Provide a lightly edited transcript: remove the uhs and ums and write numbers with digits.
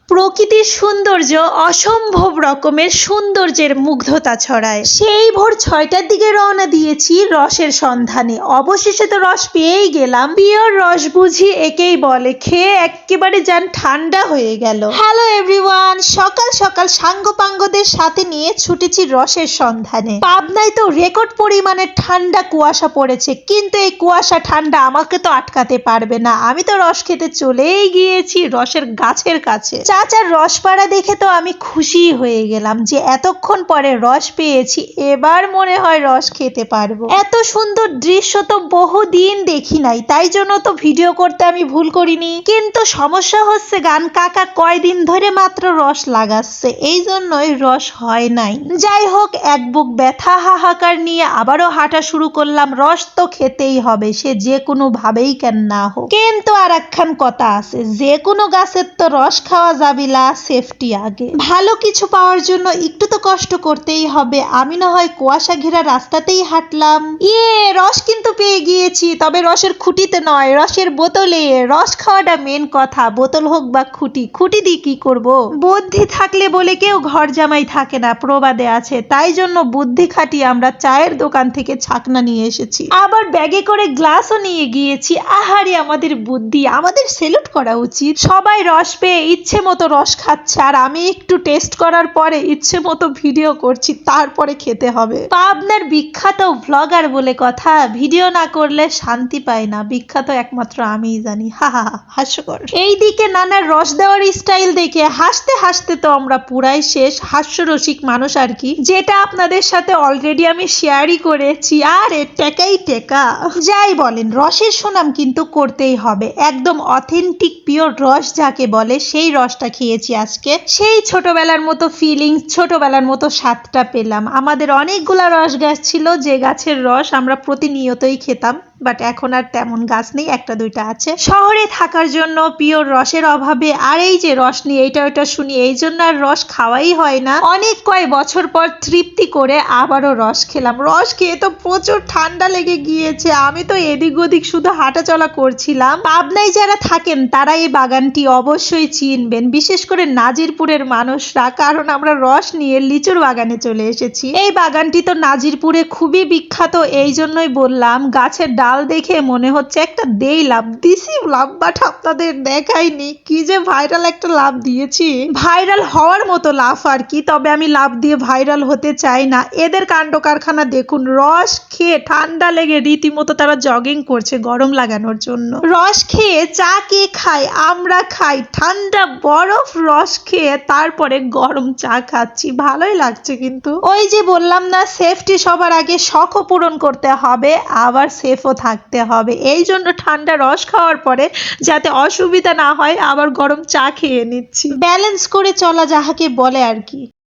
প্রকৃতির সৌন্দর্য অসম্ভব রকমের সৌন্দর্যের মুগ্ধতা ছড়ায়। সেই ভোর 6টার দিকে রওনা দিয়েছি রসের সন্ধানে। অবশেষে তো রস পেয়েই গেলাম। পিওর রস বুঝি একেই বলে। খেয়ে একেবারে যান ঠান্ডা হয়ে গেল। হ্যালো এভরিওয়ান, সকাল সকাল সাঙ্গপাঙ্গদের সাথে নিয়ে ছুটেছি রসের সন্ধানে। পাবনায় তো রেকর্ড পরিমাণে ঠান্ডা কুয়াশা পড়েছে, কিন্তু এই কুয়াশা ঠান্ডা আমাকে তো আটকাতে পারবে না। আমি তো রস খেতে চলেই গিয়েছি রসের গাছের কাছে। চাচার রস পাড়া দেখে তো আমি খুশি হয়ে গেলাম যে এতক্ষণ পরে রস পেয়েছি, এবার মনে হয় রস খেতে পারবো। এত সুন্দর দৃশ্য তো বহুদিন দেখি নাই, তাই জন্য তো ভিডিও করতে আমি ভুল করিনি। কিন্তু সমস্যা হচ্ছে গান কাকা কয়দিন ধরে মাত্র রস লাগাচ্ছে, এই জন্যই রস হয় নাই। যাই হোক, এক বুক ব্যথা হাহাকার নিয়ে আবারও হাঁটা শুরু করলাম। রস তো খেতেই হবে, সে যে কোনো ভাবেই কেন না হোক। কিন্তু আর একখান কথা আছে, যে কোনো গাছের তো রস খাওয়া যাবিলা, সেফটি আগে। ভালো কিছু পাওয়ার জন্য একটু তো কষ্ট করতেই হবে। আমি না হয় কুয়াশা ঘেরা রাস্তাতেই হাঁটলাম। রস কিন্তু পেয়ে গিয়েছি, তবে রসের খুঁটিতে নয়, রসের বোতলে। রস খাওয়াটা মেন কথা, বোতল হোক বা খুঁটি। খুঁটি দিয়ে কি করব? বুদ্ধি থাকলে বলে কেউ ঘর জামাই থাকে না, প্রবাদে আছে। তাই জন্য বুদ্ধি খাটিয়ে আমরা চায়ের দোকান থেকে ছাকনা নিয়ে এসেছি, আবার ব্যাগে করে গ্লাসও নিয়ে গিয়েছি। আহারে আমাদের বুদ্ধি, আমাদের সেলুট করা উচিত। সবাই রস পেয়ে ইচ্ছে মতো রস খাচ্ছে, আর আমি একটু টেস্ট করার পরে ইচ্ছে মতো ভিডিও করছি, তারপরে খেতে হবে। পাবনার বিখ্যাত ভ্লগার বলে কথা, ভিডিও না করলে শান্তি পায় না, বিখ্যাত একমাত্র আমিই জানি। হা হা, হাস্যকর। এইদিকে নানার রস দেওয়ার স্টাইল দেখে হাসতে হাসতে তো আমরা পুরাই শেষ। হাস্যরসিক মানুষ আর কি, যেটা আপনাদের সাথে অলরেডি আমি শেয়ারই করেছি। আরে টেকাই টেকা। যাই বলেন, রসের সুনাম কিন্তু করতেই হবে। একদম অথেন্টিক পিওর রস যাকে বলে, সেই রসটা খেয়েছি আজকে। সেই ছোটবেলার মতো ফিলিংস, ছোটবেলার মতো স্বাদটা পেলাম। আমাদের অনেকগুলা রস গাছ ছিল, যে গাছের রস আমরা প্রতিনিয়তই খেতাম, বাট এখন আর তেমন গাছ নেই, একটা দুইটা আছে। শহরে থাকার জন্য পিওর রসের অভাবে, আর এই যে রস নিয়ে এইটা ওইটা শুনি, এই জন্য আর রস খাওয়াই হয় না। অনেক কয়েক বছর পর তৃপ্তি করে আবারও রস খেলাম। রস খেয়ে তো প্রচুর ঠান্ডা লেগে গিয়েছে। আমি তো এদিক ওদিক শুধু হাঁটাচলা করছিলাম। পাবনায় যারা থাকেন তারা এই বাগানটি অবশ্যই চিনবেন, বিশেষ করে নাজিরপুরের মানুষরা, কারণ আমরা রস নিয়ে লিচুর বাগানে চলে এসেছি। এই বাগানটি তো নাজিরপুরে খুবই বিখ্যাত, এই জন্যই বললাম। গাছের ডাল দেখে মনে হচ্ছে একটা দেই লাভ দিছি, লাভ বাট আপনাদের দেখাইনি। কি যে ভাইরাল একটা লাভ দিয়েছি, ভাইরাল হওয়ার মতো লাভ আর কি। তবে আমি লাভ দিয়ে ভাইরাল হতে চাই না। এদের কাণ্ড কারখানা দেখুন, রস খেয়ে ঠান্ডা লেগে রীতিমতো তারা জগিং করছে গরম লাগানোর জন্য। রস খেয়ে চা কে খায়? আমরা খাই ঠান্ডা বরফ রস খেয়ে, তারপরে গরম চা খাচ্ছি। ভালোই লাগছে কিন্তু। ওই যে বললাম না, সেফটি সবার আগে। শখও পূরণ করতে হবে, আবার সেফও থাকতে হবে। এই জন্য ঠান্ডা রস খাওয়ার পরে যাতে অসুবিধা না হয়, আবার গরম চা খেয়ে নিচ্ছি। ব্যালেন্স করে চলা যাহাকে বলে আর কি।